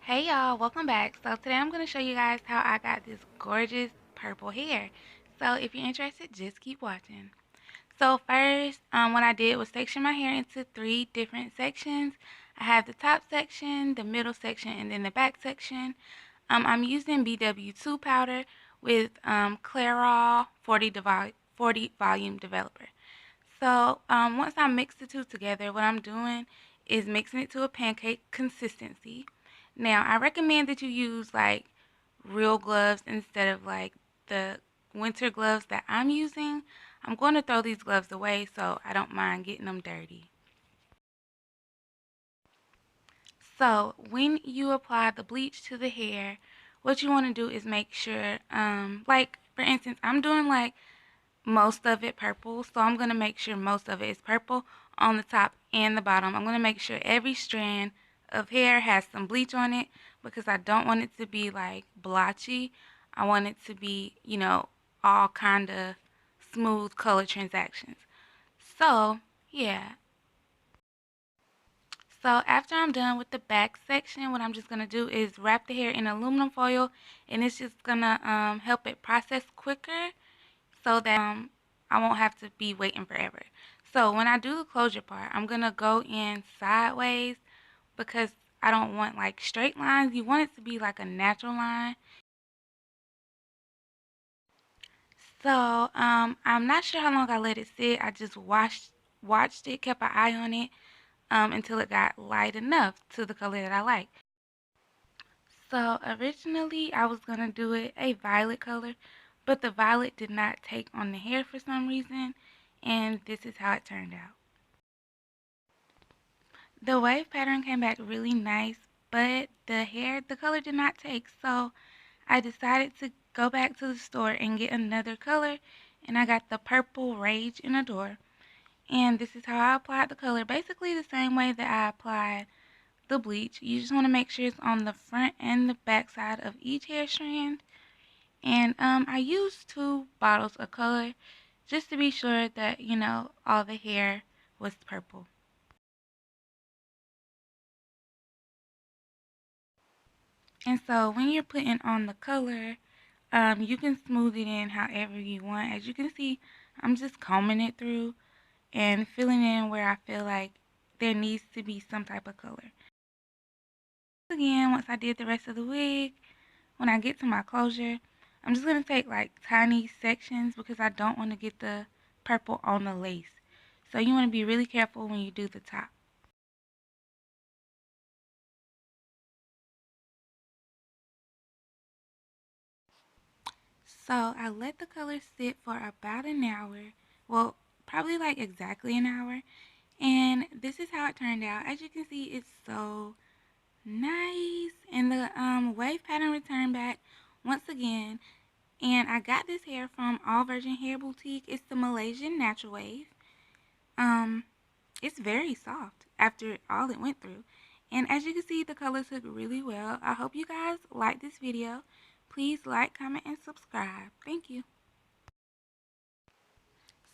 Hey y'all, welcome back. So today I'm going to show you guys how I got this gorgeous purple hair. So if you're interested, just keep watching. So first, what I did was section my hair into 3 different sections. I have the top section, the middle section, and then the back section. I'm using BW2 powder with Clairol 40 volume developer. So once I mix the two together, what I'm doing is mixing it to a pancake consistency. Now, I recommend that you use like real gloves instead of like the winter gloves that I'm using. I'm going to throw these gloves away, so I don't mind getting them dirty. So when you apply the bleach to the hair, what you want to do is make sure, like for instance, I'm doing like most of it purple, so I'm going to make sure most of it is purple on the top and the bottom. I'm going to make sure every strand of hair has some bleach on it because I don't want it to be like blotchy. I want it to be, all kind of smooth color transactions. So, yeah. So after I'm done with the back section, what I'm just going to do is wrap the hair in aluminum foil, and it's just going to help it process quicker so that I won't have to be waiting forever. So when I do the closure part, I'm going to go in sideways because I don't want like straight lines. You want it to be like a natural line. So I'm not sure how long I let it sit. I just watched it, kept an eye on it until it got light enough to the color that I like. So originally I was going to do it a violet color, but the violet did not take on the hair for some reason, and this is how it turned out. The wave pattern came back really nice, but the color did not take, so I decided to go back to the store and get another color, and I got the purple Rage and Adore. And this is how I applied the color, basically the same way that I applied the bleach. You just want to make sure it's on the front and the back side of each hair strand. And I used 2 bottles of color just to be sure that, all the hair was purple. And so when you're putting on the color, you can smooth it in however you want. As you can see, I'm just combing it through and filling in where I feel like there needs to be some type of color. Again, once I did the rest of the wig, when I get to my closure, I'm just going to take like tiny sections because I don't want to get the purple on the lace. So you want to be really careful when you do the top. So I let the color sit for about an hour. Well, probably like exactly an hour. And this is how it turned out. As you can see, it's so nice. And the wave pattern returned back once again. And I got this hair from All Virgin Hair Boutique. It's the Malaysian natural wave. Um, it's very soft after all it went through. And as you can see, the color took really well. I hope you guys like this video. Please like, comment, and subscribe. Thank you.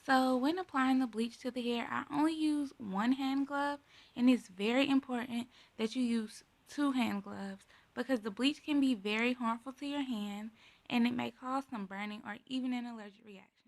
So when applying the bleach to the hair, I only use one hand glove, and it's very important that you use 2 hand gloves because the bleach can be very harmful to your hand and it may cause some burning or even an allergic reaction.